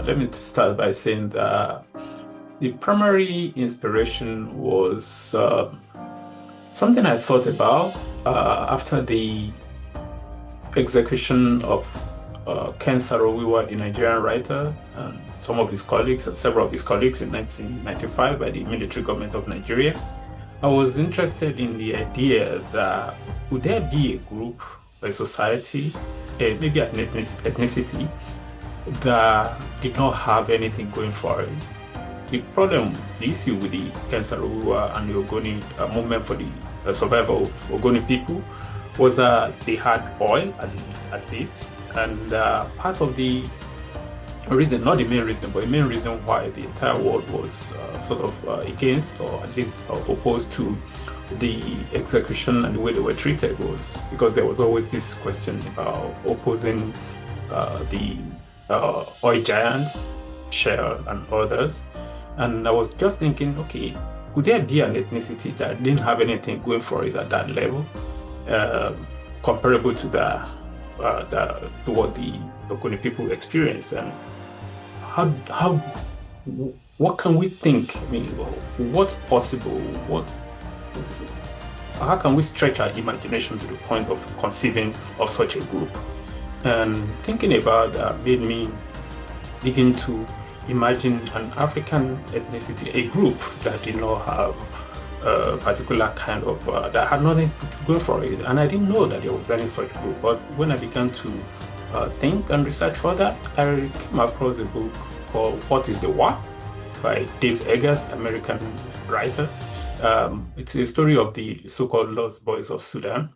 let me start by saying that the primary inspiration was something I thought about after the execution of Ken Saro-Wiwa, the Nigerian writer, and some of his colleagues and several of his colleagues in 1995 by the military government of Nigeria. I was interested in the idea that would there be a group, a society, maybe an ethnicity that did not have anything going for it. The problem, the issue with the Ken Saro-Wiwa and the Ogoni movement for the survival of Ogoni people was that they had oil, at least, and part of the reason, not the main reason, but the main reason why the entire world was sort of against, or at least opposed to the execution and the way they were treated, was because there was always this question about opposing the oil giants, Shell and others. And I was just thinking, okay, could there be an ethnicity that didn't have anything going for it at that level, comparable to to what the Ogoni people experienced? And what can we think? I mean, what's possible? How can we stretch our imagination to the point of conceiving of such a group? And thinking about that made me begin to imagine an African ethnicity, a group that did not have a particular kind of, that had nothing going for it. And I didn't know that there was any such group. But when I began to think and research for that, I came across a book called What is the What by Dave Eggers, American writer. It's a story of the so-called Lost Boys of Sudan.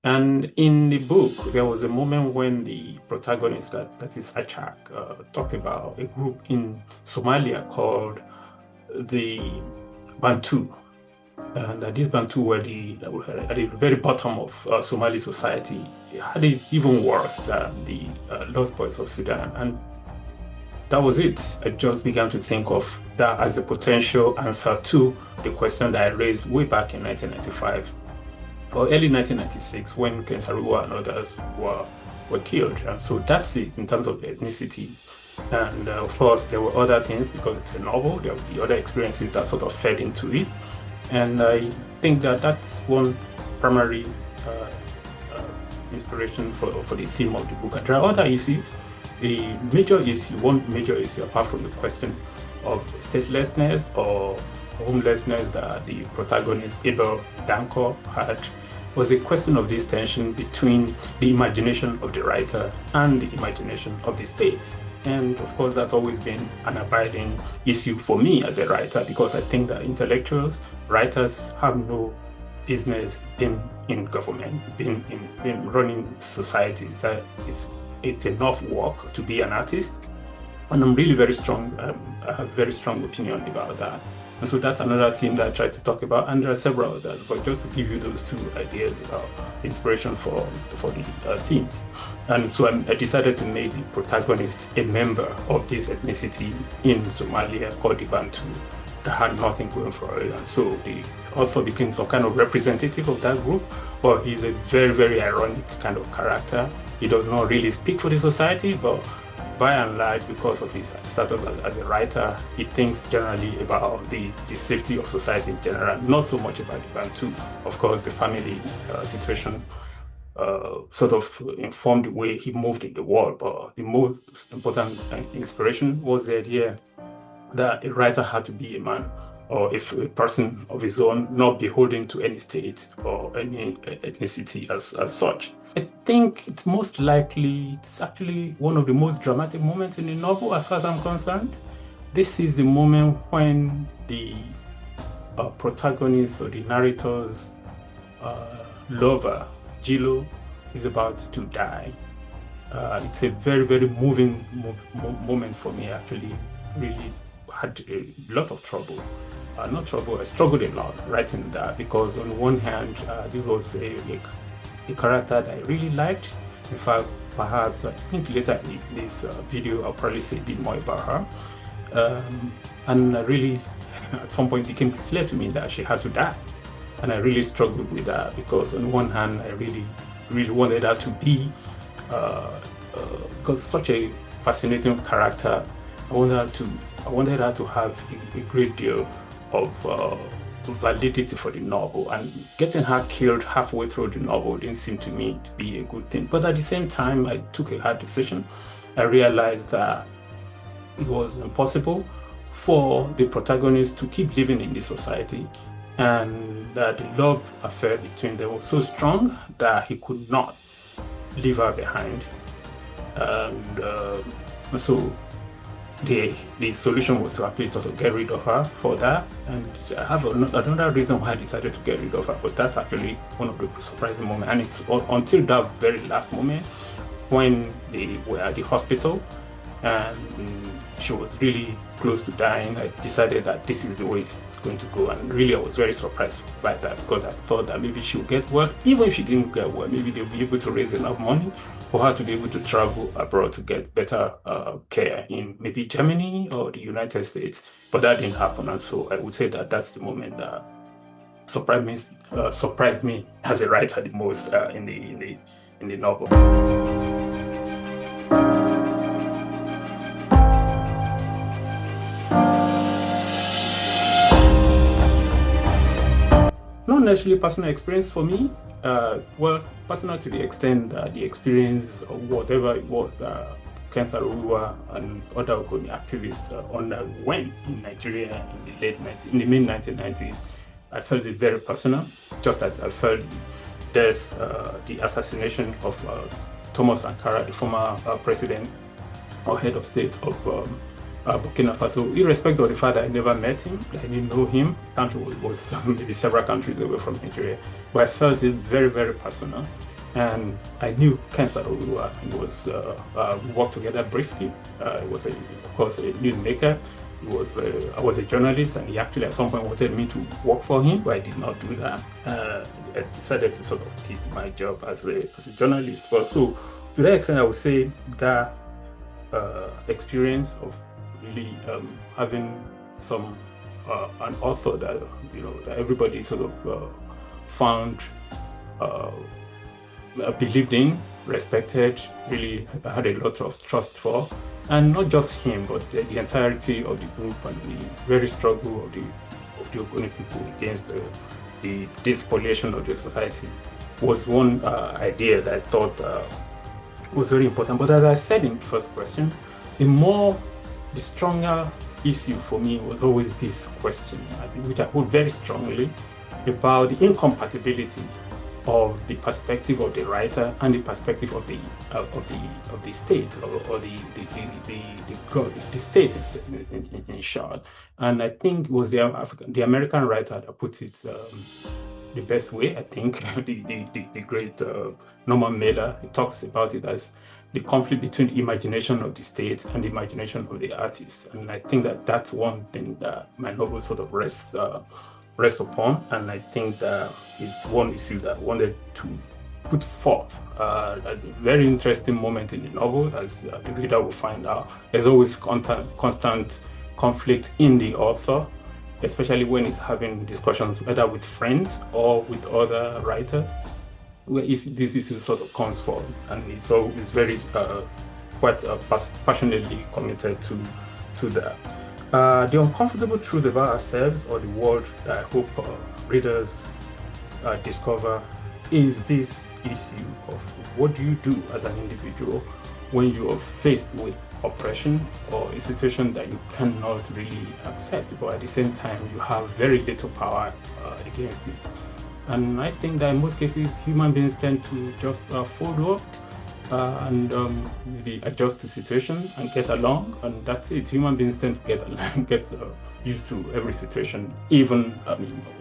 And in the book, there was a moment when the protagonist, that is Achak, talked about a group in Somalia called the Bantu. And these Bantu were at the very bottom of Somali society. They had it even worse than the Lost Boys of Sudan. And that was it. I just began to think of that as a potential answer to the question that I raised way back in 1995. Or early 1996, when Ken Saro-Wiwa and others were killed. And so that's it in terms of the ethnicity. And of course, there were other things because it's a novel. There will be other experiences that sort of fed into it. And I think that that's one primary inspiration for the theme of the book. And there are other issues. One major issue, apart from the question of statelessness or homelessness that the protagonist Abel Danko had, was the question of this tension between the imagination of the writer and the imagination of the state. And of course, that's always been an abiding issue for me as a writer, because I think that intellectuals, writers have no business being in government, being running societies. That it's enough work to be an artist. And I'm really very strong. I have a very strong opinion about that. And so that's another theme that I try to talk about. And there are several others, but just to give you those two ideas about inspiration for the themes. And so I decided to make the protagonist a member of this ethnicity in Somalia called the Bantu that had nothing going for it. And so the author became some kind of representative of that group, but he's a very, very ironic kind of character. He does not really speak for the society, but by and large, because of his status as a writer, he thinks generally about the safety of society in general, not so much about the Bantu. Of course, the family situation sort of informed the way he moved in the world, but the most important inspiration was the idea that a writer had to be a man or a person of his own, not beholden to any state or any ethnicity as such. I think it's actually one of the most dramatic moments in the novel, as far as I'm concerned. This is the moment when the protagonist or the narrator's lover, Jilo, is about to die. It's a very, very moving moment for me, actually. Really had a lot of trouble. I struggled a lot writing that, because on one hand, this was a character that I really liked. In fact, perhaps I think later in this video I'll probably say a bit more about her. And I really, at some point, it became clear to me that she had to die. And I really struggled with that, because on one hand, I really, really wanted her to be, because such a fascinating character, I wanted her to have a great deal of validity for the novel, and getting her killed halfway through the novel didn't seem to me to be a good thing. But at the same time, I took a hard decision. I realized that it was impossible for the protagonist to keep living in this society, and that the love affair between them was so strong that he could not leave her behind. And so the solution was to actually sort of get rid of her for that. And I have another reason why I decided to get rid of her, but that's actually one of the surprising moments. And it's until that very last moment when they were at the hospital and she was really close to dying, I decided that this is the way it's going to go. And really, I was very surprised by that, because I thought that maybe she'll get well. Even if she didn't get well, maybe they'll be able to raise enough money for her to be able to travel abroad to get better care in maybe Germany or the United States. But that didn't happen. And so I would say that that's the moment that surprised me as a writer the most in the novel. Not necessarily personal experience for me. Well, personal to the extent that the experience of whatever it was that Ken Saro-Wiwa and other Ogoni activists underwent in Nigeria in the mid-1990s, I felt it very personal, just as I felt the death, the assassination of Thomas Sankara, the former president or head of state of Burkina Faso, irrespective of the fact that I never met him, I didn't know him. Country was maybe several countries away from Nigeria, but I felt it very, very personal. And I knew Ken Saro-Wiwa. We worked together briefly. He was, of course, a newsmaker. I was a journalist, and he actually at some point wanted me to work for him, but I did not do that. I decided to sort of keep my job as a journalist. But so, to that extent, I would say that experience of really having an author that that everybody sort of found, believed in, respected, really had a lot of trust for, and not just him, but the entirety of the group, and the very struggle of the Ogoni people against the despoliation of the society was one idea that I thought was very important. But as I said in the first question, the stronger issue for me was always this question, which I hold very strongly, about the incompatibility of the perspective of the writer and the perspective of the state, or the state in short. And I think it was the American writer that put it the best way. I think the great Norman Mailer, he talks about it as the conflict between the imagination of the state and the imagination of the artist. And I think that that's one thing that my novel sort of rests upon. And I think that it's one issue that I wanted to put forth. A very interesting moment in the novel, as the reader will find out. There's always constant conflict in the author, especially when he's having discussions whether with friends or with other writers, where this issue sort of comes forward, and he's very quite passionately committed to that. The uncomfortable truth about ourselves or the world that I hope readers discover is this issue of what do you do as an individual when you are faced with oppression or a situation that you cannot really accept, but at the same time you have very little power against it. And I think that in most cases human beings tend to just fold up and maybe adjust to situation and get along, and that's it. Human beings tend to get used to every situation, even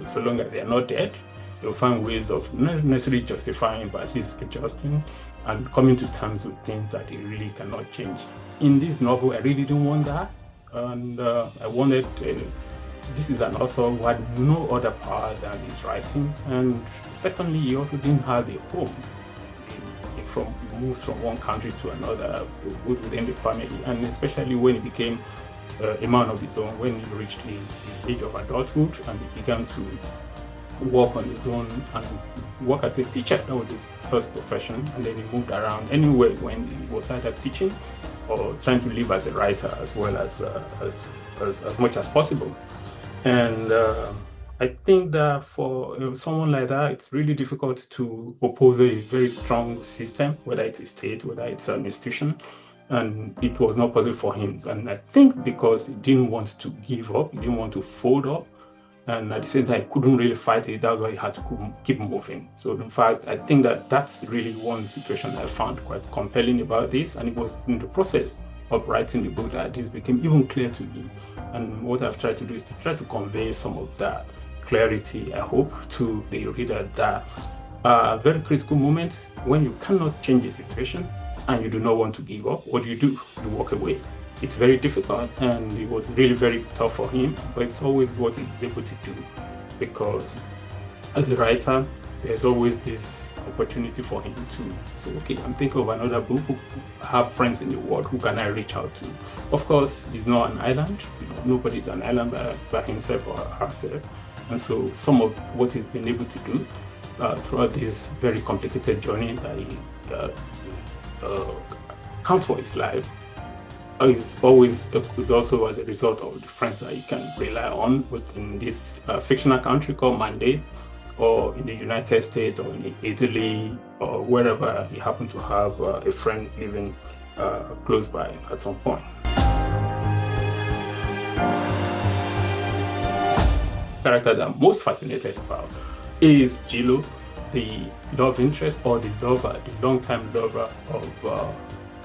so long as they are not dead. They'll find ways of not necessarily justifying, but at least adjusting and coming to terms with things that they really cannot change. In this novel, I really didn't want that, and I wanted. This is an author who had no other power than his writing, and secondly, he also didn't have a home. He moves from one country to another within the family, and especially when he became a man of his own, when he reached the age of adulthood and he began to work on his own and work as a teacher. That was his first profession, and then he moved around anywhere when he was either teaching or trying to live as a writer as well as much as possible. And I think that for someone like that, it's really difficult to oppose a very strong system, whether it's a state, whether it's an institution. And it was not possible for him. And I think because he didn't want to give up, he didn't want to fold up, and at the same time, he couldn't really fight it. That's why he had to keep moving. So in fact, I think that that's really one situation I found quite compelling about this. And it was in the process of writing the book that this became even clear to me. And what I've tried to do is to try to convey some of that clarity, I hope, to the reader, that very critical moments when you cannot change a situation and you do not want to give up, what do? You walk away. It's very difficult, and it was really very tough for him, but it's always what he's able to do, because as a writer, there's always this opportunity for him to say, okay, I'm thinking of another book, who have friends in the world, who can I reach out to? Of course, he's not an island. Nobody's an island by himself or herself. And so some of what he's been able to do throughout this very complicated journey that he counts for his life is also as a result of the friends that you can rely on, both in this fictional country called Monday, or in the United States, or in Italy, or wherever he happened to have a friend living close by at some point. The character that I'm most fascinated about is Gilo, the love interest, or the lover, the long-time lover of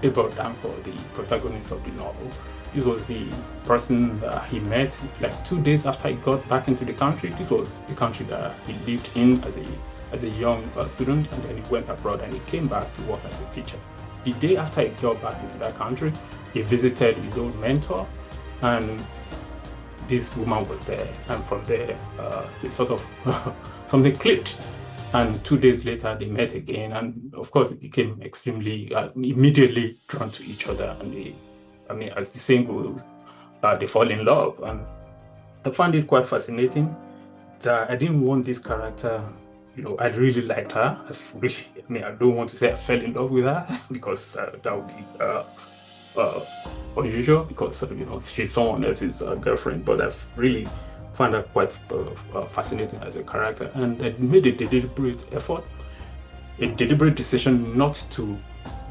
Abel Danko, the protagonist of the novel. This was the person that he met like 2 days after he got back into the country. This was the country that he lived in as a young student, and then he went abroad and he came back to work as a teacher. The day after he got back into that country, he visited his old mentor, and this woman was there. And from there, they sort of something clicked. And 2 days later, they met again. And of course, they became extremely, immediately drawn to each other. And as the saying goes, they fall in love. And I found it quite fascinating that I didn't want this character, I really liked her. I don't want to say I fell in love with her, because that would be unusual, because, she's someone else's girlfriend. But I've really found her quite fascinating as a character, and I made a deliberate effort, a deliberate decision not to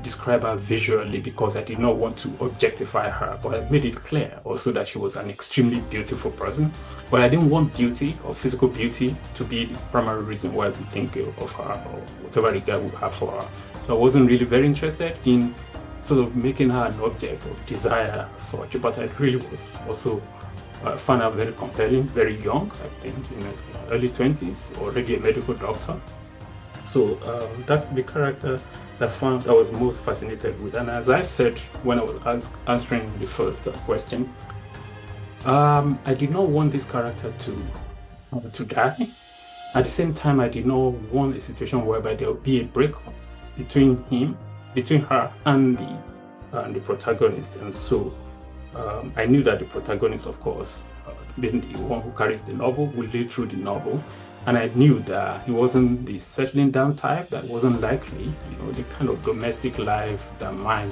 describe her visually, because I did not want to objectify her, but I made it clear also that she was an extremely beautiful person. But I didn't want beauty or physical beauty to be the primary reason why we think of her, or whatever regard we have for her. So I wasn't really very interested in sort of making her an object of desire as such, but I really was also found her very compelling, very young, I think in her early 20s, already a medical doctor. So that's the character that I was most fascinated with. And as I said when I was answering the first question, I did not want this character to die. At the same time, I did not want a situation whereby there would be a breakup between her and the protagonist. And so I knew that the protagonist, of course, being the one who carries the novel, will lead through the novel. And I knew that he wasn't the settling down type. That wasn't likely, the kind of domestic life that might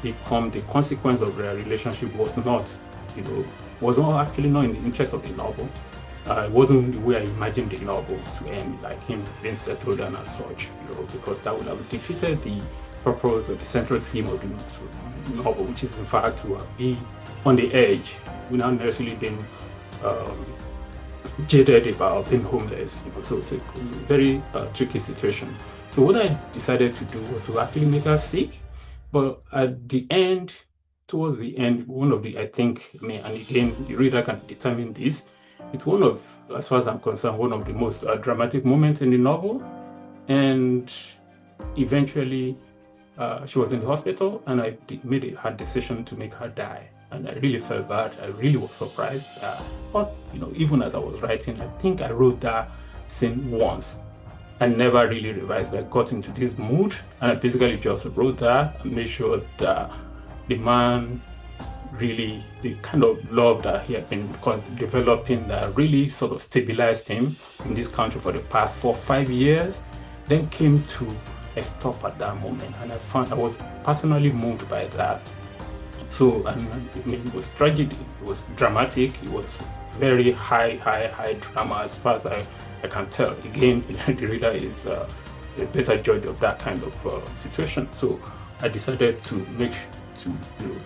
become the consequence of their relationship was not actually not in the interest of the novel. It wasn't the way I imagined the novel to end, like him being settled down as such, because that would have defeated the purpose of the central theme of the novel, which is in fact to be on the edge without necessarily being jaded about being homeless. So it's a very tricky situation. So what I decided to do was to actually make her sick. But at the end, towards the end, and again, the reader can determine this, it's one of, as far as I'm concerned, one of the most dramatic moments in the novel. And eventually, she was in the hospital, and I made a hard decision to make her die. And I really felt bad. I really was surprised. But even as I was writing, I think I wrote that scene once. I never really revised. I got into this mood, and I basically just wrote that and made sure that the man really, the kind of love that he had been developing that really sort of stabilized him in this country for the past 4 or 5 years, then came to a stop at that moment. And I was personally moved by that. So, and I mean, it was tragedy, it was dramatic, it was very high drama as far as I can tell. Again, the reader is a better judge of that kind of situation. So I decided to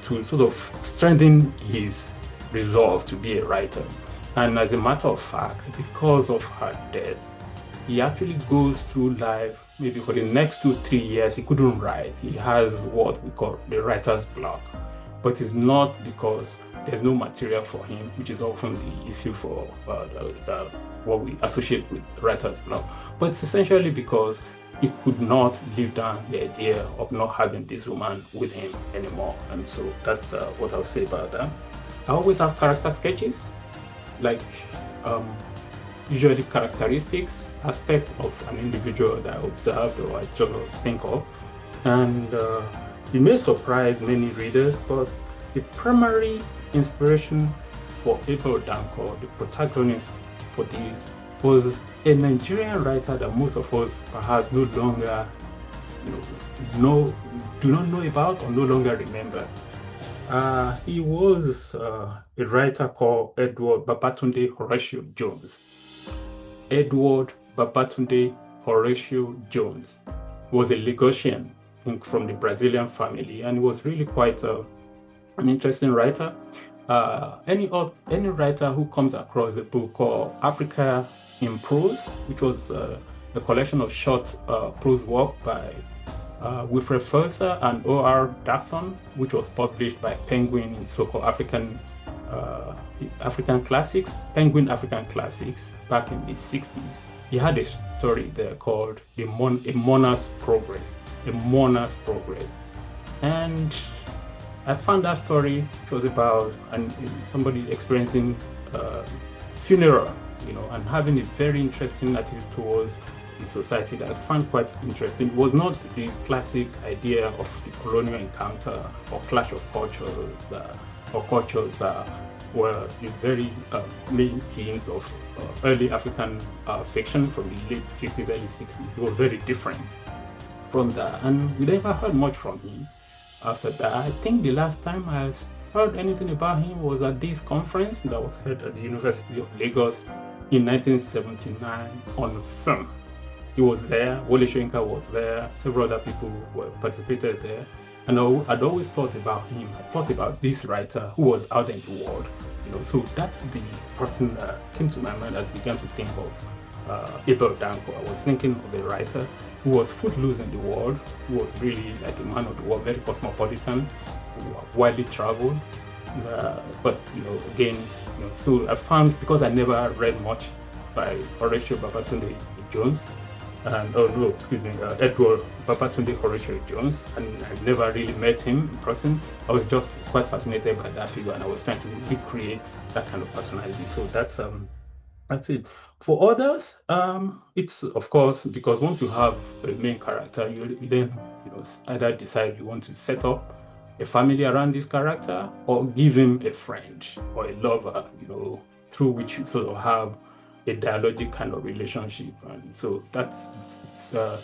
to sort of strengthen his resolve to be a writer. And as a matter of fact, because of her death, he actually goes through life, maybe for the next 2 3 years, he couldn't write. He has what we call the writer's block. But it's not because there's no material for him, which is often the issue for what we associate with writer's block. But it's essentially because he could not live down the idea of not having this woman with him anymore. And so that's what I'll say about that. I always have character sketches, like usually characteristics, aspects of an individual that I observed or I just think of. And it may surprise many readers, but the primary inspiration for Abel Danko, the protagonist for this, was a Nigerian writer that most of us perhaps no longer do not know about or no longer remember. He was a writer called Edward Babatunde Horatio Jones. Edward Babatunde Horatio Jones was a Lagosian, I think, from the Brazilian family, and he was really quite an interesting writer. Any writer who comes across the book called Africa in Prose, which was a collection of short prose work by Wilfred Ferser and O.R. Dathon, which was published by Penguin, so-called African Classics, Penguin African Classics, back in the 60s. He had a story there called A Mourner's Progress, A Mourner's Progress. And I found that story. It was about somebody experiencing funeral, and having a very interesting attitude towards the society that I found quite interesting. It was not the classic idea of the colonial encounter or clash of cultures that were the very main themes of early African fiction from the late 50s, early 60s. It was very different from that, and we never heard much from him after that. I think the last time I heard anything about him was at this conference that was held at the University of Lagos in 1979 on film. He was there, Wole Soyinka was there, several other people participated there. And I'd always thought about him. I thought about this writer who was out in the world, So that's the person that came to my mind as I began to think of Abel Danko. I was thinking of a writer who was footloose in the world, who was really like a man of the world, very cosmopolitan, widely traveled. But again, so I found, because I never read much by Horatio Babatunde Jones, Edward Babatunde Horatio Jones, and I never really met him in person. I was just quite fascinated by that figure, and I was trying to recreate that kind of personality. So that's it. For others, it's of course, because once you have a main character, you then either decide you want to set up a family around this character, or give him a friend or a lover, through which you sort of have a dialogic kind of relationship. And so it's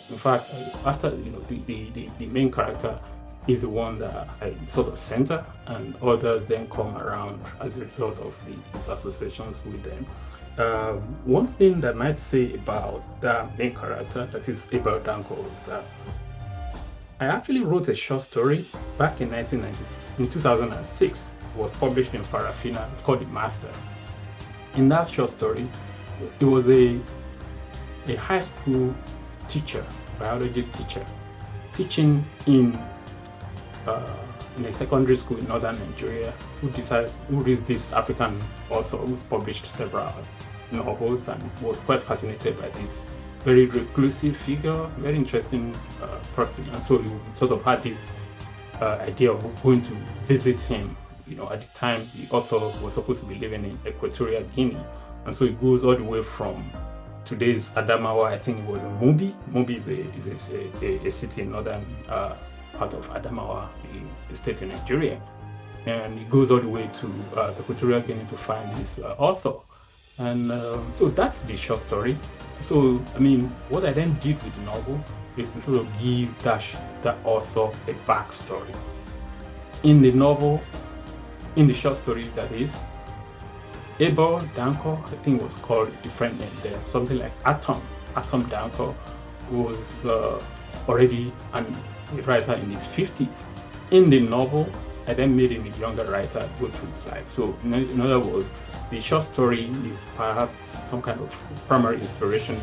in fact, after the main character is the one that I sort of center, and others then come around as a result of these associations with them. One thing that I might say about that main character, that is Abel Danko, is that I actually wrote a short story back in 2006. It was published in Farafina. It's called The Master. In that short story, it was a high school teacher, biology teacher, teaching in a secondary school in northern Nigeria, who reads this African author who's published several novels and was quite fascinated by this very reclusive figure, very interesting person. And so he sort of had this idea of going to visit him. At the time, the author was supposed to be living in Equatorial Guinea. And so it goes all the way from today's Adamawa. I think it was in Mubi. Mubi is a city in northern part of Adamawa, a state in Nigeria. And it goes all the way to Equatorial Guinea to find this author. And so that's the short story. So, what I then did with the novel is to sort of give that author a backstory. In the novel, in the short story, that is, Abel Danko, I think, was called a different name there, something like Atom Danko, was already a writer in his 50s. In the novel, I then made him a younger writer go through his life. So in other words, the short story is perhaps some kind of primary inspiration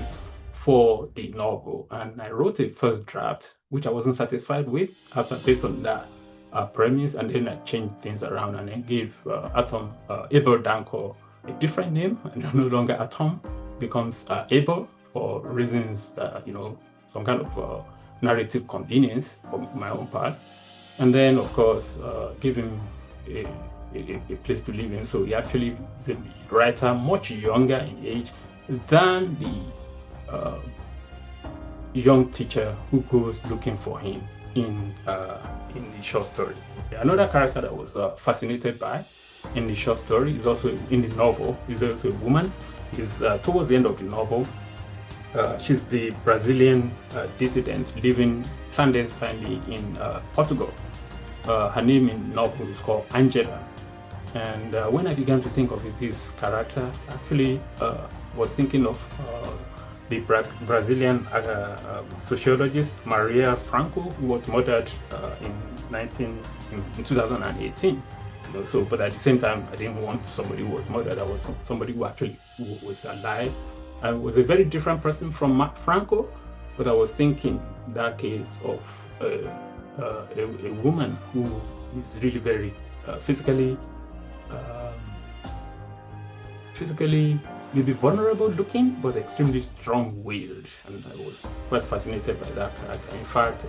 for the novel. And I wrote a first draft, which I wasn't satisfied with based on that premise, and then I changed things around and then gave Abel Danko a different name, and no longer Atom, becomes Abel for reasons some kind of narrative convenience for my own part. And then, of course, give him a place to live in. So he actually is a writer much younger in age than the young teacher who goes looking for him in the short story. Another character that was fascinated by in the short story is also in the novel. Is also a woman. Is towards the end of the novel. She's the Brazilian dissident living clandestinely in Portugal. Her name in novel is called Angela. And when I began to think of this character, I actually was thinking of the Brazilian sociologist Maria Franco, who was murdered in 2018. So, but at the same time, I didn't want somebody who was murdered. I was somebody who actually was alive. I was a very different person from Franco, but I was thinking in that case of a woman who is really very physically maybe vulnerable looking, but extremely strong-willed, and I was quite fascinated by that character. In fact,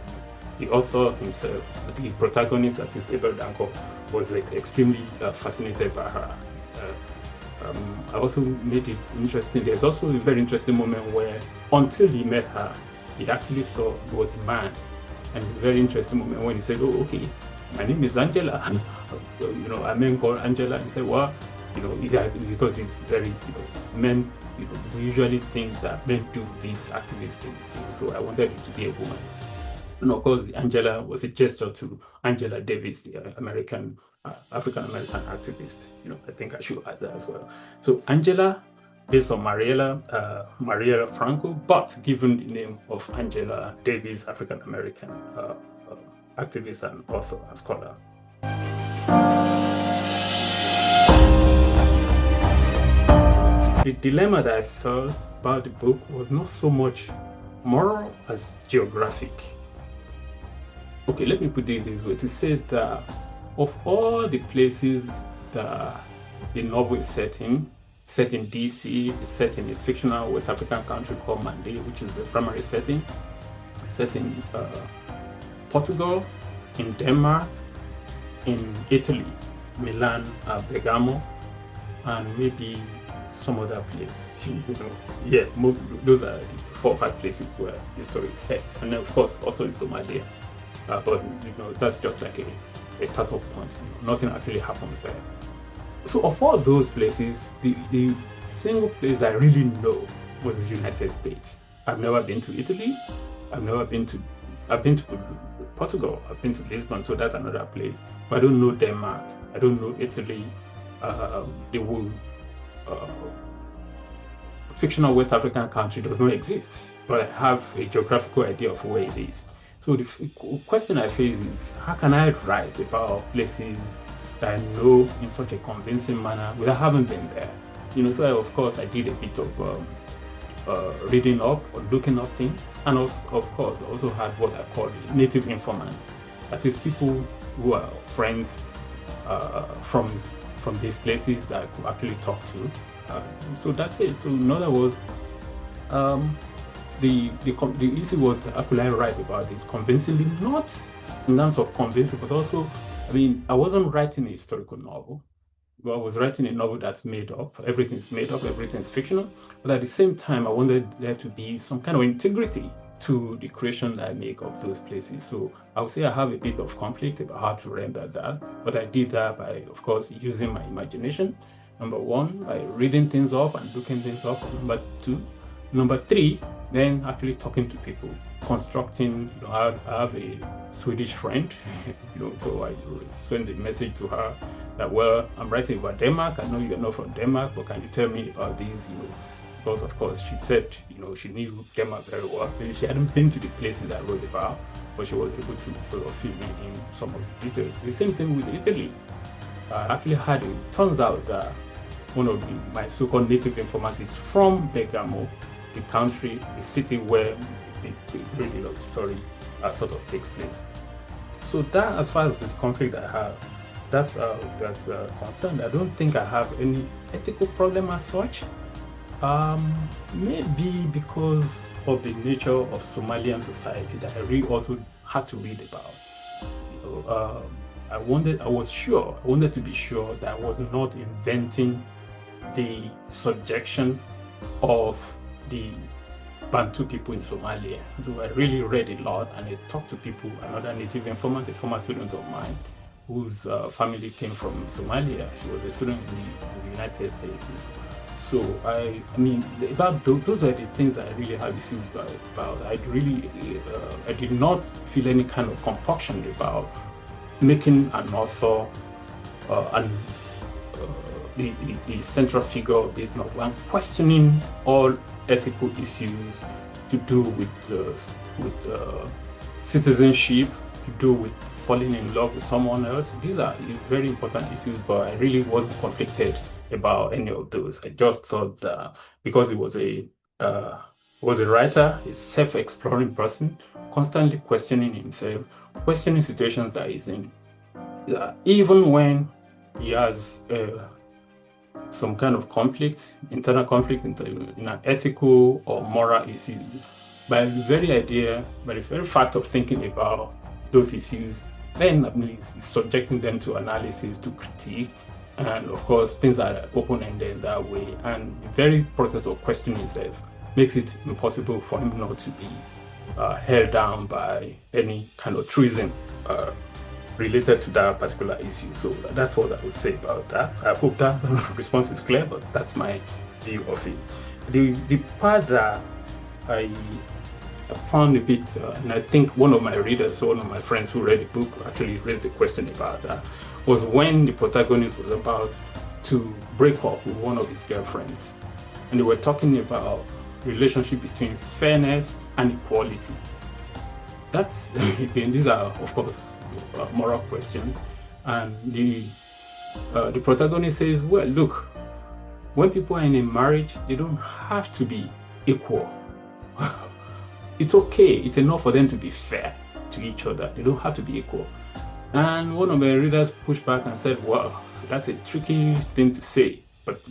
the author himself, the protagonist, that is Abel Danko, was extremely fascinated by her. I also made it interesting. There's also a very interesting moment where, until he met her, he actually thought he was a man. And a very interesting moment when he said, "Oh, okay, my name is Angela." A man called Angela. And he said, "Well, because it's very, men, we usually think that men do these activist things. So I wanted it to be a woman." And of course, Angela was a gesture to Angela Davis, the African-American activist. I think I should add that as well. So Angela, based on Maria Franco, but given the name of Angela Davis, African-American activist and author and scholar. The dilemma that I felt about the book was not so much moral as geographic. Okay, let me put this way, to say that of all the places that the novel is set in DC, it's set in a fictional West African country called Mande, which is the primary setting. It's set in Portugal, in Denmark, in Italy, Milan, Bergamo, and maybe some other place. Those are 4 or 5 places where the story is set, and then of course also in Somalia. But that's just like a startup point. Nothing actually happens there. So of all those places, the single place I really know was the United States. I've never been to Italy. I've been to Portugal. I've been to Lisbon, so that's another place. But I don't know Denmark. I don't know Italy. The whole fictional West African country does not exist, but I have a geographical idea of where it is. So the question I face is, how can I write about places that I know in such a convincing manner without having been there? So of course I did a bit of reading up or looking up things, and also, of course, I also had what I call native informants. That is, people who are friends from these places that I could actually talk to. So that's it. So in other words, the issue was, how could I write about this convincingly? Not in terms of convincing, but also, I wasn't writing a historical novel. But I was writing a novel that's made up. Everything's made up, everything's fictional. But at the same time, I wanted there to be some kind of integrity to the creation that I make of those places. So I would say I have a bit of conflict about how to render that. But I did that by, of course, using my imagination. Number one, by reading things up and looking things up. Number two. Number three, then actually talking to people, constructing. I have a Swedish friend, so I sent a message to her that, well, I'm writing about Denmark. I know you're not from Denmark, but can you tell me about this? Because of course she said, she knew Denmark very well. Maybe she hadn't been to the places I wrote about, but she was able to sort of fill me in some of the details. The same thing with Italy. I actually had it. Turns out that one of my so-called native informants is from Bergamo, the country, the city where the great deal of the story sort of takes place. So that, as far as the conflict I have, that's concerned, I don't think I have any ethical problem as such. Maybe because of the nature of Somalian society that I really also had to read about. I wanted to be sure that I was not inventing the subjection of the Bantu people in Somalia. So I really read a lot, and I talked to people. Another native informant, a former student of mine, whose family came from Somalia. She was a student in the United States. So I mean, about those were the things that I really had issues about. I did not feel any kind of compunction about making an author the central figure of this novel, and questioning all ethical issues to do with citizenship, to do with falling in love with someone else. These are very important issues, but I really wasn't conflicted about any of those. I just thought that because he was a writer, a self-exploring person, constantly questioning himself, questioning situations that he's in, even when he has some kind of conflict, internal conflict in an ethical or moral issue. By the very fact of thinking about those issues, then he's subjecting them to analysis, to critique, and of course things are open-ended that way. And the very process of questioning himself makes it impossible for him not to be held down by any kind of treason related to that particular issue. So that's what I would say about that. I hope that response is clear, but that's my view of it. The part that I found a bit, and I think one of my readers, one of my friends who read the book actually raised the question about that, was when the protagonist was about to break up with one of his girlfriends. And they were talking about relationship between fairness and equality. That's, again, these are, of course, moral questions. And the protagonist says, well, look, when people are in a marriage, they don't have to be equal. It's okay. It's enough for them to be fair to each other. They don't have to be equal. And one of my readers pushed back and said, well, that's a tricky thing to say. But,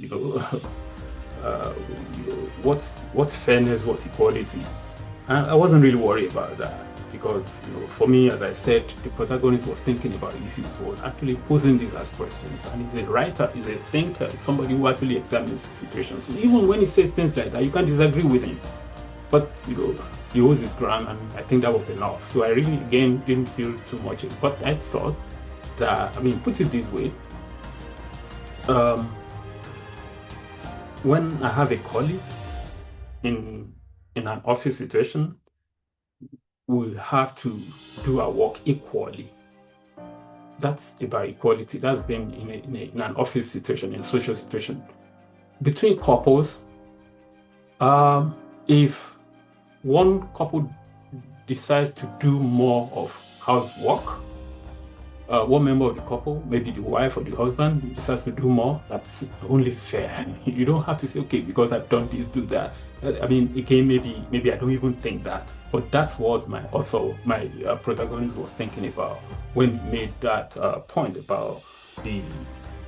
what's fairness, what's equality? And I wasn't really worried about that. Because for me, as I said, the protagonist was thinking about issues, was actually posing these as questions. And he's a writer, he's a thinker, he's somebody who actually examines situations. So even when he says things like that, you can't disagree with him. But he holds his ground, and I think that was enough. So I really, again, didn't feel too much. But I thought that, put it this way, when I have a colleague in an office situation, we have to do our work equally. That's about equality. That's been in an office situation, in a social situation. Between couples, if one couple decides to do more of housework, one member of the couple, maybe the wife or the husband, decides to do more, that's only fair. You don't have to say, okay, because I've done this, do that. Again, maybe I don't even think that. But that's what my protagonist was thinking about when he made that point about the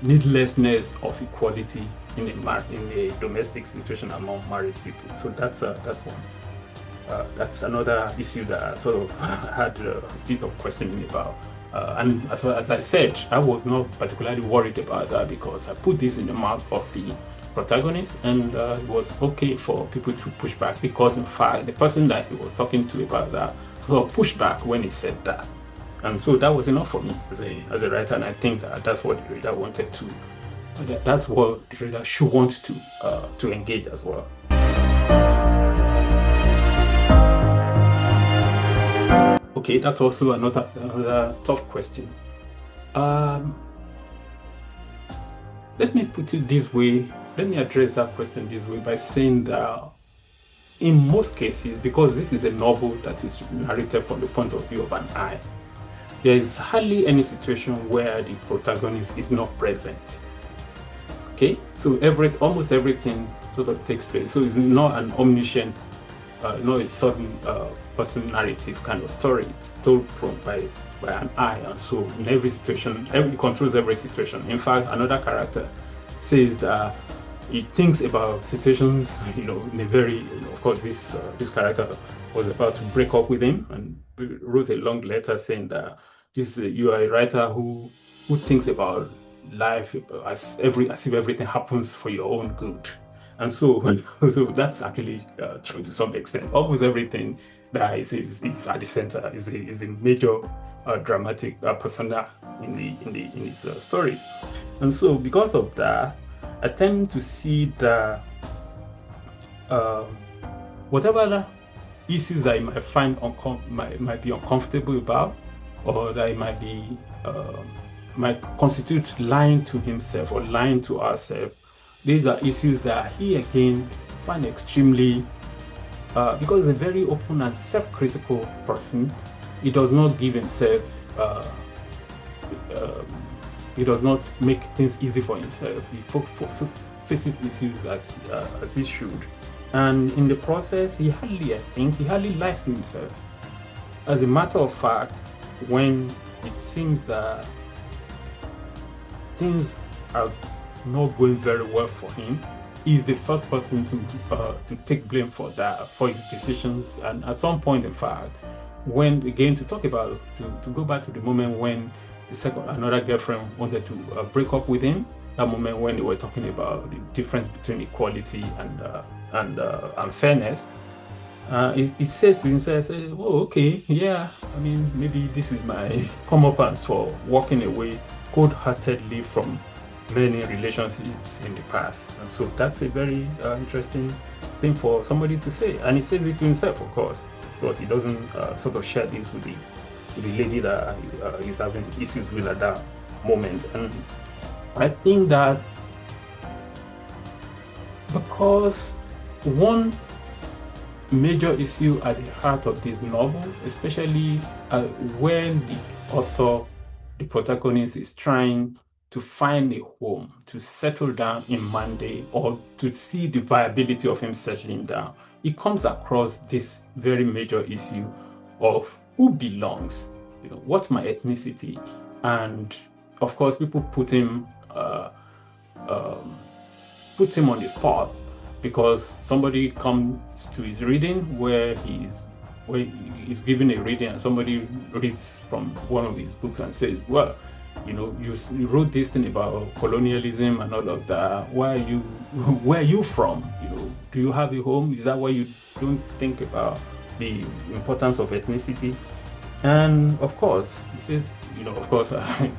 needlessness of equality in a domestic situation among married people. So that's one. That's another issue that I sort of had a bit of questioning about. And as I said, I was not particularly worried about that because I put this in the mouth of the protagonist, and it was okay for people to push back because, in fact, the person that he was talking to about that sort of pushed back when he said that. And so that was enough for me as a writer, and I think that's what the reader wanted to, that's what the reader should want to engage as well. Okay, that's also another tough question. Let me put it this way. Let me address that question this way by saying that in most cases, because this is a novel that is narrated from the point of view of an I, there is hardly any situation where the protagonist is not present. Okay, so almost everything sort of takes place. So it's not an omniscient, not a third person narrative kind of story. It's told by an I, and so in every situation, it controls every situation. In fact, another character says that he thinks about situations, in a very, of course, this character was about to break up with him and wrote a long letter saying that you are a writer who thinks about life as if everything happens for your own good. And so, so that's actually true to some extent. Almost everything that is at the center is a major dramatic persona in his stories. And so, because of that, I tend to see that whatever issues that he might find might be uncomfortable about, or that he might constitute lying to himself or lying to ourselves. These are issues that he again find extremely because he's a very open and self-critical person. He does not give himself. He does not make things easy for himself. He faces issues as he should, and in the process, he hardly lies to himself. As a matter of fact, when it seems that things are not going very well for him, he's the first person to take blame for that, for his decisions. And at some point, in fact, when again to go back to the moment when another girlfriend wanted to break up with him, that moment when they were talking about the difference between equality and fairness. He says to himself, "Oh, okay, yeah. I mean, maybe this is my comeuppance for walking away cold-heartedly from many relationships in the past." And so that's a very interesting thing for somebody to say, and he says it to himself, of course, because he doesn't sort of share this with the lady that he's having issues with at that moment. And I think that because one major issue at the heart of this novel, especially when the protagonist is trying to find a home, to settle down in Monday, or to see the viability of him settling down, it comes across this very major issue of who belongs, what's my ethnicity? And of course, people put him on the spot, because somebody comes to his reading where he's giving a reading, and somebody reads from one of his books and says, "Well, you wrote this thing about colonialism and all of that. Where are you from? Do you have a home? Is that why you don't think about the importance of ethnicity?" And of course, he says, of course,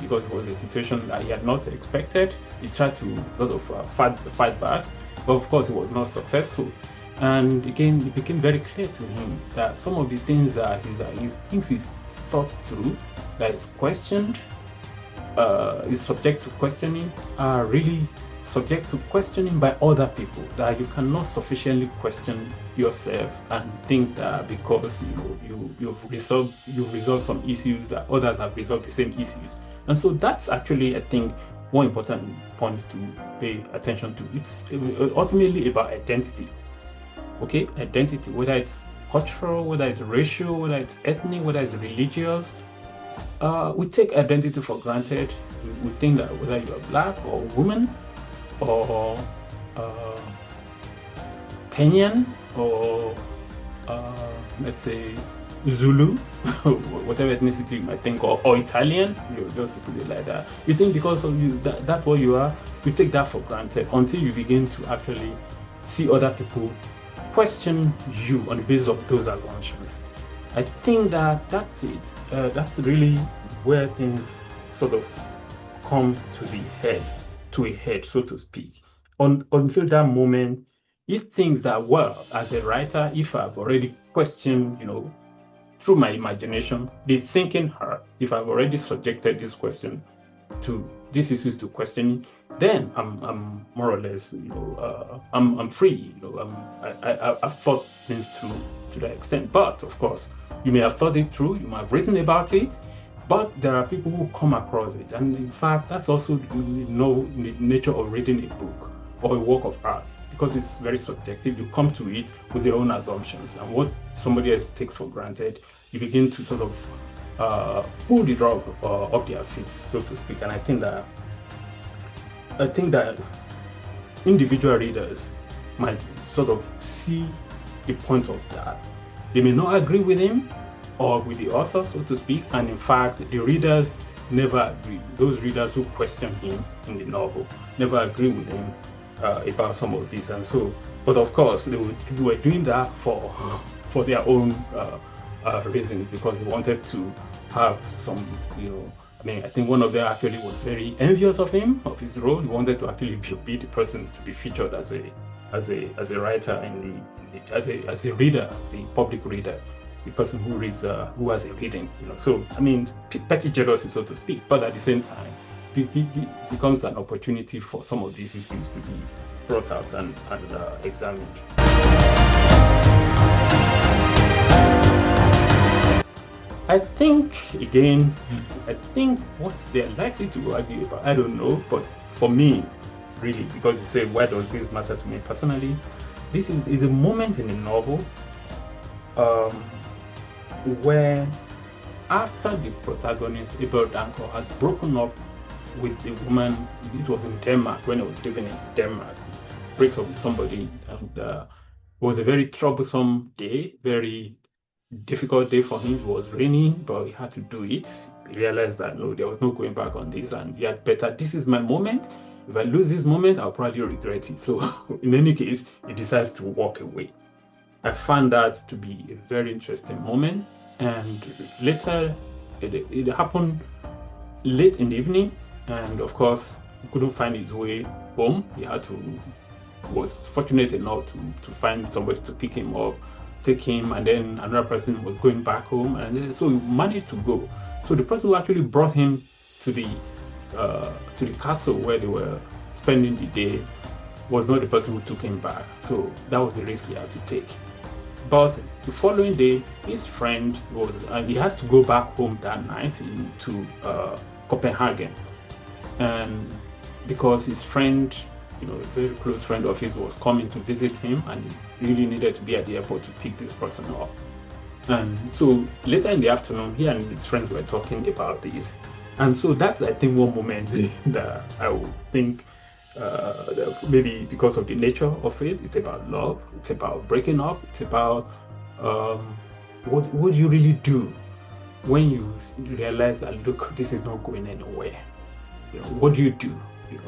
because it was a situation that he had not expected, he tried to sort of fight back. But of course, it was not successful. And again, it became very clear to him that some of the things that he thinks he's thought through, that is questioned, is subject to questioning, are really subject to questioning by other people. That you cannot sufficiently question yourself and think that because you've resolved some issues, that others have resolved the same issues. And so that's actually, I think, one important point to pay attention to. It's ultimately about identity. Okay, identity, whether it's cultural, whether it's racial, whether it's ethnic, whether it's religious. We take identity for granted. We think that whether you're black or woman or Kenyan or let's say Zulu, whatever ethnicity you might think, or Italian, just put it like that. You think because of you that's what you are, you take that for granted until you begin to actually see other people question you on the basis of those assumptions. I think that's it. That's really where things sort of come to a head, so to speak. Until that moment, he thinks that, well, as a writer, if I've already questioned, through my imagination, be thinking hard. If I've already subjected this question to these issues to questioning, then I'm more or less, I'm free. I've thought things through to that extent. But of course, you may have thought it through, you might have written about it, but there are people who come across it, and in fact, that's also the nature of reading a book or a work of art, because it's very subjective. You come to it with your own assumptions, and what somebody else takes for granted, you begin to sort of pull the rug up their feet, so to speak. And I think that individual readers might sort of see the point of that. They may not agree with him or with the author, so to speak, and in fact, the readers never agree. Those readers who question him in the novel never agree with him about some of this. And so, but of course, people were doing that for their own reasons, because they wanted to have some, I think one of them actually was very envious of him, of his role. He wanted to actually be the person to be featured as a writer as a reader, as the public reader, the person who reads, who has a reading. So I mean, petty jealousy, so to speak. But at the same time, it becomes an opportunity for some of these issues to be brought out and examined. I think what they're likely to argue about, I don't know, but for me, really, because you say, why does this matter to me personally? This is a moment in the novel where, after the protagonist, Abel Danko, has broken up with the woman. This was in Denmark, when he was living in Denmark. He breaks up with somebody, and it was a very troublesome day, very difficult day for him. It was raining, but he had to do it. He realized that no, there was no going back on this, and he had better, this is my moment. If I lose this moment, I'll probably regret it. So in any case, he decides to walk away. I found that to be a very interesting moment. And later, it happened late in the evening, and of course, he couldn't find his way home. He was fortunate enough to find somebody to pick him up, take him, and then another person was going back home, and so he managed to go. So the person who actually brought him to the castle where they were spending the day was not the person who took him back. So that was the risk he had to take. But the following day, his friend he had to go back home that night to Copenhagen, and because his friend, a very close friend of his, was coming to visit him, and he really needed to be at the airport to pick this person up. And so later in the afternoon, he and his friends were talking about this. And so that's, I think, one moment that I would think that maybe because of the nature of it, it's about love, it's about breaking up, it's about what do you really do when you realize that, look, this is not going anywhere. What do you do?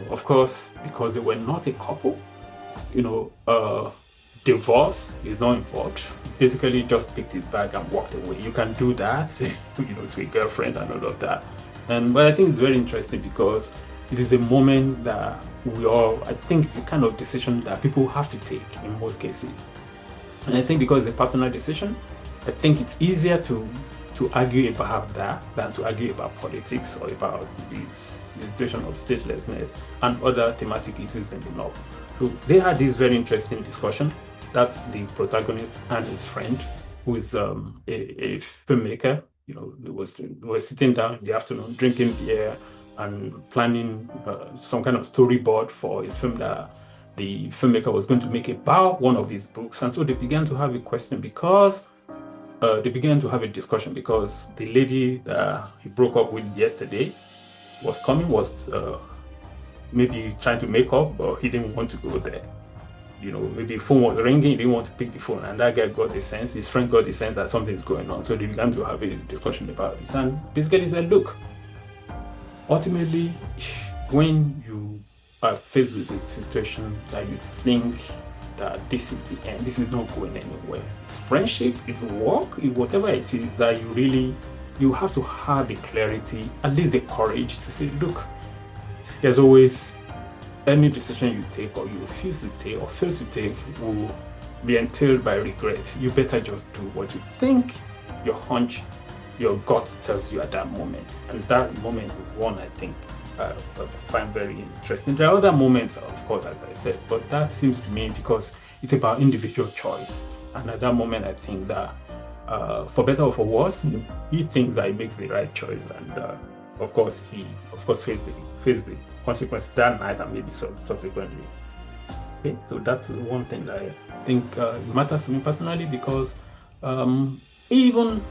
Of course, because they were not a couple, divorce is not involved. Basically just picked his bag and walked away. You can do that, to a girlfriend and all of that. But I think it's very interesting because it is a moment that I think it's a kind of decision that people have to take in most cases. And I think because it's a personal decision, I think it's easier to argue about that than to argue about politics or about the situation of statelessness and other thematic issues in the novel. So they had this very interesting discussion. That's the protagonist and his friend, who is a filmmaker. They were sitting down in the afternoon, drinking beer and planning some kind of storyboard for a film that the filmmaker was going to make about one of his books. And so they began to have a question because they began to have a discussion because the lady that he broke up with yesterday was maybe trying to make up, but he didn't want to go there. Maybe the phone was ringing, he didn't want to pick the phone, and that guy got the sense, his friend got the sense that something's going on. So they began to have a discussion about this, and basically he said, look, ultimately, when you are faced with a situation that you think that this is the end, this is not going anywhere, it's friendship, it's work, whatever it is, that you have to have the clarity, at least the courage to say, look, there's always any decision you take or you refuse to take or fail to take will be entailed by regret. You better just do what you think your hunch, your gut tells you at that moment. And that moment is one I think I find very interesting. There are other moments, of course, as I said, but that seems to me because it's about individual choice. And at that moment, I think that for better or for worse, he thinks that he makes the right choice, and of course, he faced the consequence that night and maybe subsequently. Okay, so that's one thing that I think matters to me personally, because even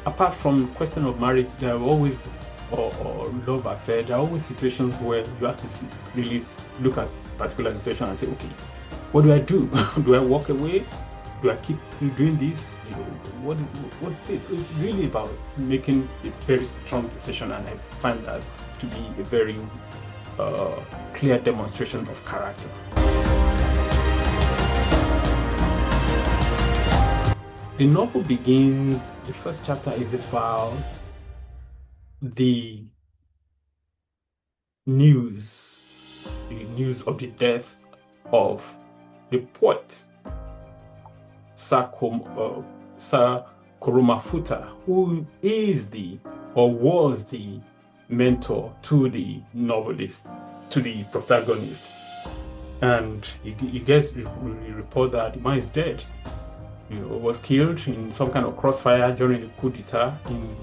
apart from the question of marriage, there are always or love affair, there are always situations where you have to really look at a particular situation and say, okay, what do I do? Do I walk away? Do I keep doing this? What is this? So it's really about making a very strong decision, and I find that to be a very clear demonstration of character. The novel begins, the first chapter is about the news of the death of the poet Sir Koromafuta, who is was the mentor to the novelist, to the protagonist. And he gets the report that the man is dead. Was killed in some kind of crossfire during the coup d'etat in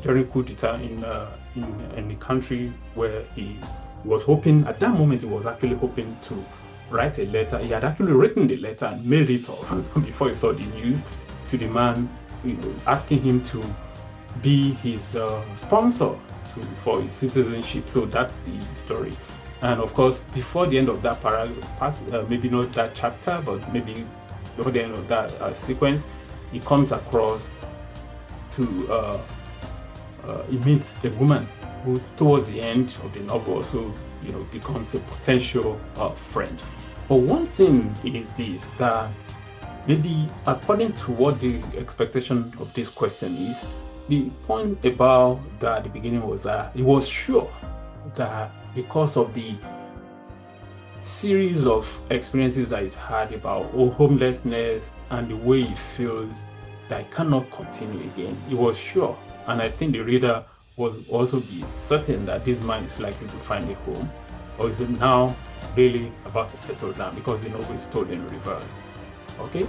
the country where he was hoping, at that moment he was actually hoping to write a letter. He had actually written the letter and mailed it off before he saw the news to the man, asking him to be his sponsor for his citizenship. So that's the story. And of course, before the end of that paragraph, maybe not that chapter, but maybe before the end of that sequence, he comes across to he meets a woman who, towards the end of the novel, also becomes a potential friend. But one thing is this, that maybe according to what the expectation of this question is, the point about that at the beginning was that he was sure that because of the series of experiences that he's had about homelessness and the way he feels, that he cannot continue again. He was sure, and I think the reader was also be certain that this man is likely to find a home, or is it now really about to settle down, because the novel is told in reverse. Okay,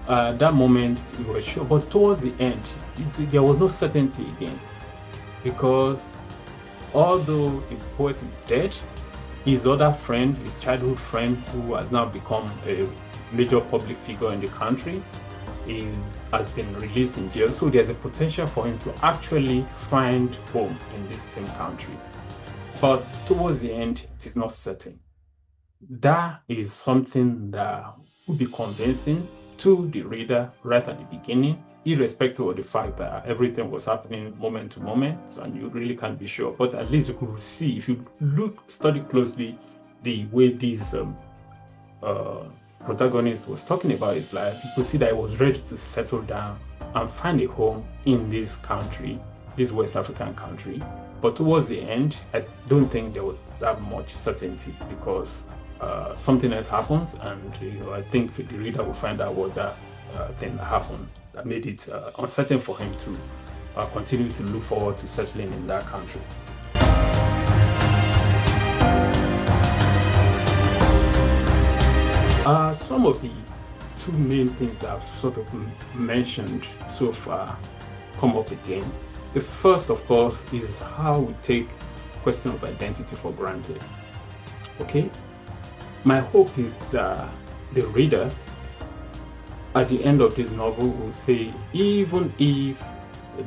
that moment he was sure, but towards the end there was no certainty again, because although the poet is dead, his other friend, his childhood friend, who has now become a major public figure in the country, has been released in jail. So there's a potential for him to actually find home in this same country. But towards the end, it is not certain. That is something that would be convincing to the reader right at the beginning, irrespective of the fact that everything was happening moment to moment, and you really can't be sure. But at least you could see, if you study closely, the way this protagonist was talking about his life, you could see that he was ready to settle down and find a home in this country, this West African country. But towards the end, I don't think there was that much certainty, because something else happens, and I think the reader will find out what that thing that happened that made it uncertain for him to continue to look forward to settling in that country. Some of the two main things I've sort of mentioned so far come up again. The first, of course, is how we take question of identity for granted. Okay? My hope is that the reader at the end of this novel will say, even if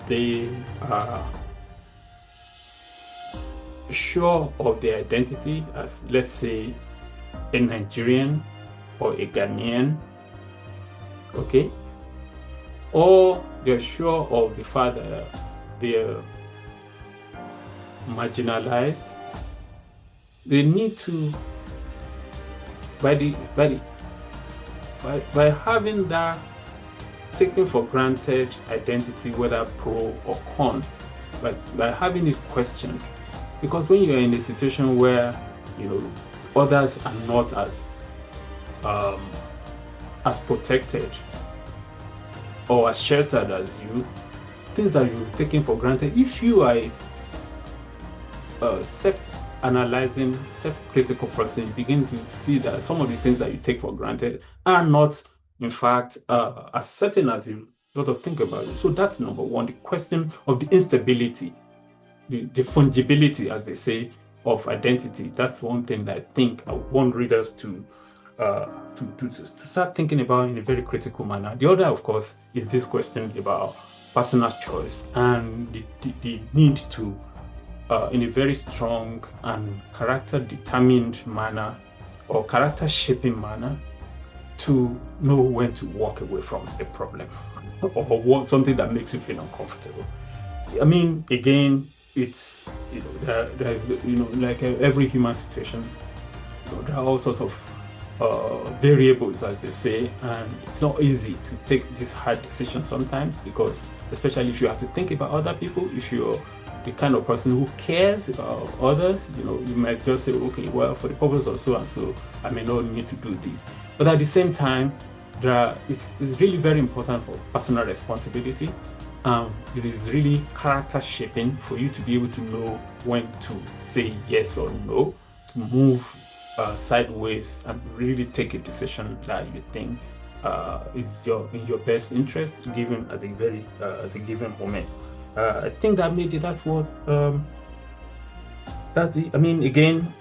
they are sure of their identity as, let's say, a Nigerian or a Ghanaian, okay, or they're sure of the fact that they're marginalized, they need to, by having that taken for granted identity, whether pro or con, but by having it questioned, because when you're in a situation where others are not as as protected or as sheltered as you, things that you've taken for granted, if you are a self-analyzing, self-critical person, you begin to see that some of the things that you take for granted are not, in fact, as certain as you sort of think about it. So that's number one, the question of the instability, the fungibility, as they say, of identity. That's one thing that I think I want readers to start thinking about in a very critical manner. The other, of course, is this question about personal choice and the need to, in a very strong and character-determined manner or character-shaping manner, to know when to walk away from a problem or something that makes you feel uncomfortable. I mean, again, it's, there's, like every human situation, there are all sorts of variables, as they say, and it's not easy to take this hard decision sometimes, because especially if you have to think about other people, if you're the kind of person who cares about others, you might just say, okay, well, for the purpose of so and so, I may not need to do this. But at the same time, it's really very important for personal responsibility. It is really character shaping for you to be able to know when to say yes or no, to move sideways and really take a decision that you think is in your best interest, given at a given moment. I think that maybe that's what again,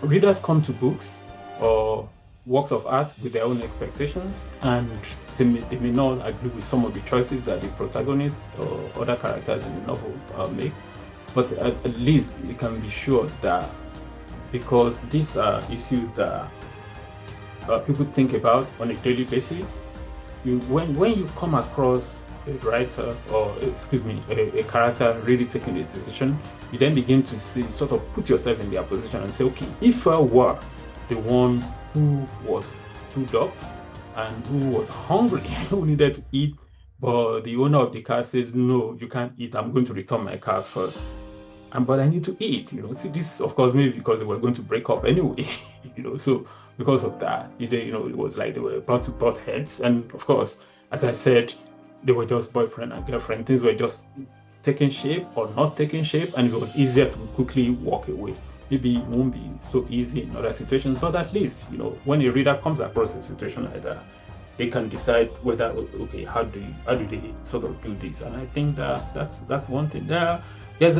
readers come to books or works of art with their own expectations, and they may not agree with some of the choices that the protagonists or other characters in the novel make. But at least you can be sure that, because these are issues that people think about on a daily basis, when you come across a writer or, a character really taking a decision, you then begin to sort of put yourself in their position and say, okay, if I were the one who was stood up and who was hungry, who needed to eat, but the owner of the car says, no, you can't eat, I'm going to return my car first. But I need to eat, See, this, of course, maybe because they were going to break up anyway, So because of that, it was like they were about to butt heads. And of course, as I said, they were just boyfriend and girlfriend. Things were just taking shape or not taking shape, and it was easier to quickly walk away. Maybe it won't be so easy in other situations, but at least, when a reader comes across a situation like that, they can decide whether, okay, how do they sort of do this? And I think that's one thing. There's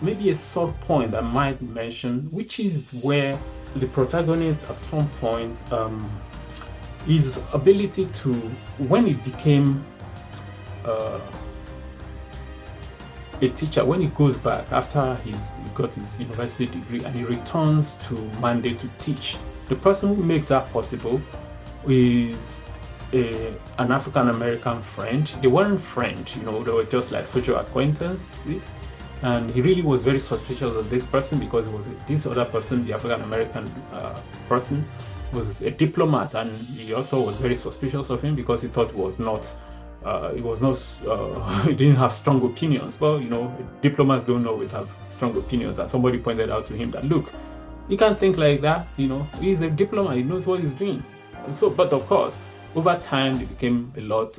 maybe a third point I might mention, which is where the protagonist at some point, his ability to, when he became a teacher, when he goes back after he got his university degree and he returns to Monday to teach, the person who makes that possible is an African-American friend. They weren't friends, they were just like social acquaintances. And he really was very suspicious of this person, because it was this other person, the African-American person, was a diplomat, and the author was very suspicious of him because he thought he didn't have strong opinions. Well, diplomats don't always have strong opinions, and somebody pointed out to him that, look, he can't think like that, he's a diplomat, he knows what he's doing. And so, but of course, over time, they became a lot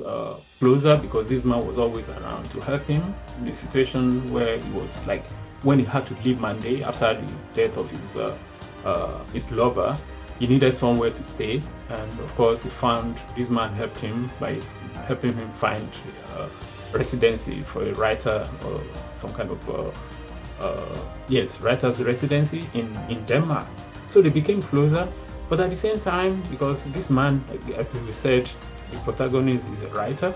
closer, because this man was always around to help him in a situation where he was like, when he had to leave Monday after the death of his lover, he needed somewhere to stay. And of course, this man helped him by helping him find residency for a writer, or some kind of writer's residency in Denmark. So they became closer. But at the same time, because this man, as we said, the protagonist is a writer,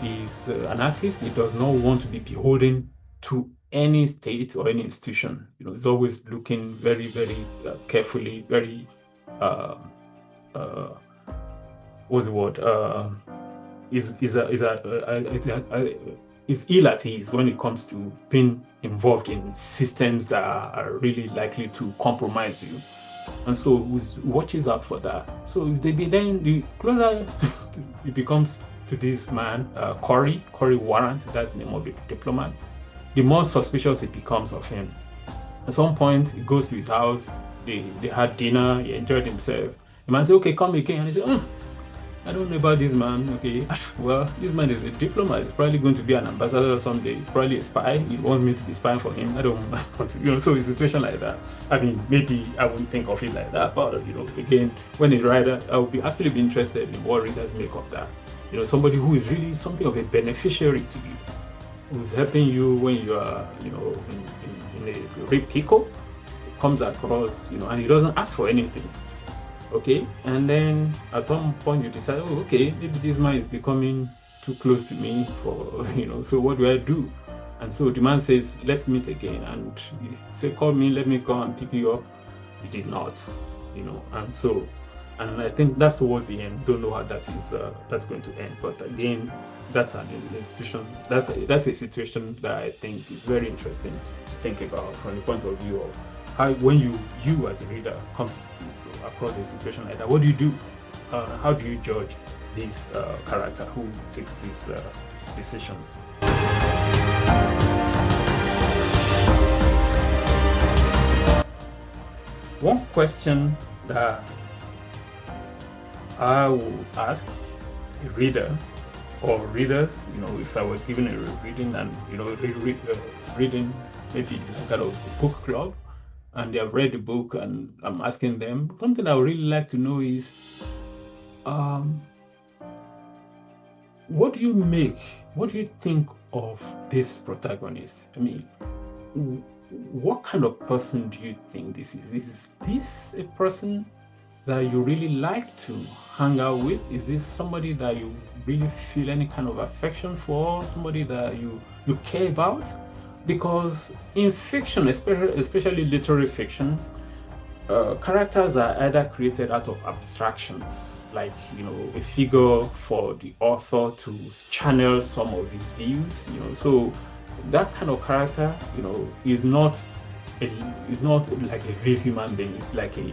he's an artist, he does not want to be beholden to any state or any institution. He's always looking very, very carefully, very, what's the word? Is ill at ease when it comes to being involved in systems that are really likely to compromise you. And so watches out for that. So the closer it becomes to this man, Corey Warrant, that's the name of the diplomat, the more suspicious it becomes of him. At some point, he goes to his house, they had dinner, he enjoyed himself. The man says, okay, come again. And he says, I don't know about this man. Okay, well, this man is a diplomat. He's probably going to be an ambassador someday. He's probably a spy. He wants me to be spying for him. I don't want to, so a situation like that. I mean, maybe I wouldn't think of it like that, but again, when a writer, I would actually be interested in what readers make of that. Somebody who is really something of a beneficiary to you, who's helping you when you are, in a great pickle, comes across, and he doesn't ask for anything. Okay, and then at some point you decide, oh, okay, maybe this man is becoming too close to me for, so what do I do? And so the man says, let's meet again. And you say, call me, let me come and pick you up. He did not, and I think that's towards the end. Don't know how that's going to end. But again, that's an institution. That's a situation that I think is very interesting to think about from the point of view of how, when you as a reader comes across a situation like that, what do you do? How do you judge this character who takes these decisions? One question that I would ask a reader or readers, if I were given a reading and reading, maybe it's a kind of book club, and they have read the book, and I'm asking them, something I would really like to know is, what do you think of this protagonist? I mean, what kind of person do you think this is? Is this a person that you really like to hang out with? Is this somebody that you really feel any kind of affection for? Somebody that you care about? Because in fiction, especially literary fictions, characters are either created out of abstractions, like a figure for the author to channel some of his views. So that kind of character, is not like a real human being. It's like a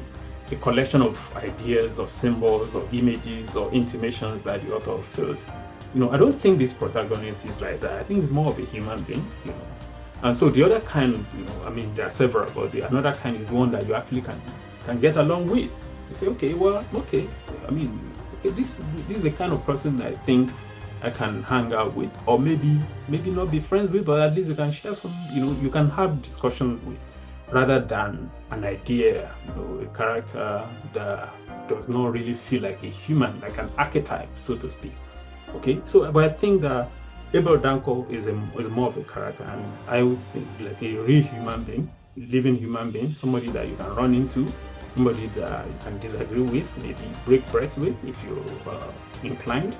collection of ideas or symbols or images or intimations that the author feels. I don't think this protagonist is like that. I think it's more of a human being. And so the other kind, I mean, there are several, but another kind is one that you actually can get along with. You say, okay, I mean, this is the kind of person that I think I can hang out with, or maybe not be friends with, but at least you can share some, you can have discussion with, rather than an idea, a character that does not really feel like a human, like an archetype, so to speak. Okay, so but I think that Abel Danko is more of a character, and I would think like a real human being, living human being, somebody that you can run into, somebody that you can disagree with, maybe break bread with if you're inclined.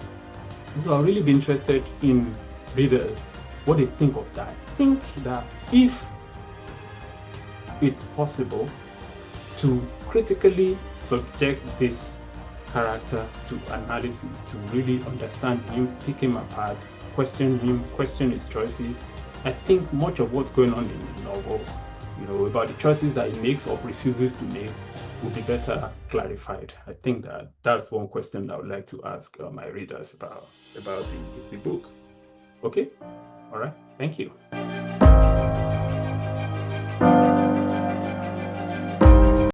So I'll really be interested in readers, what they think of that. I think that if it's possible to critically subject this character to analysis, to really understand him, pick him apart, question him, question his choices, I think much of what's going on in the novel, about the choices that he makes or refuses to make, will be better clarified. I think that's one question I would like to ask my readers about the book. Okay? All right. Thank you.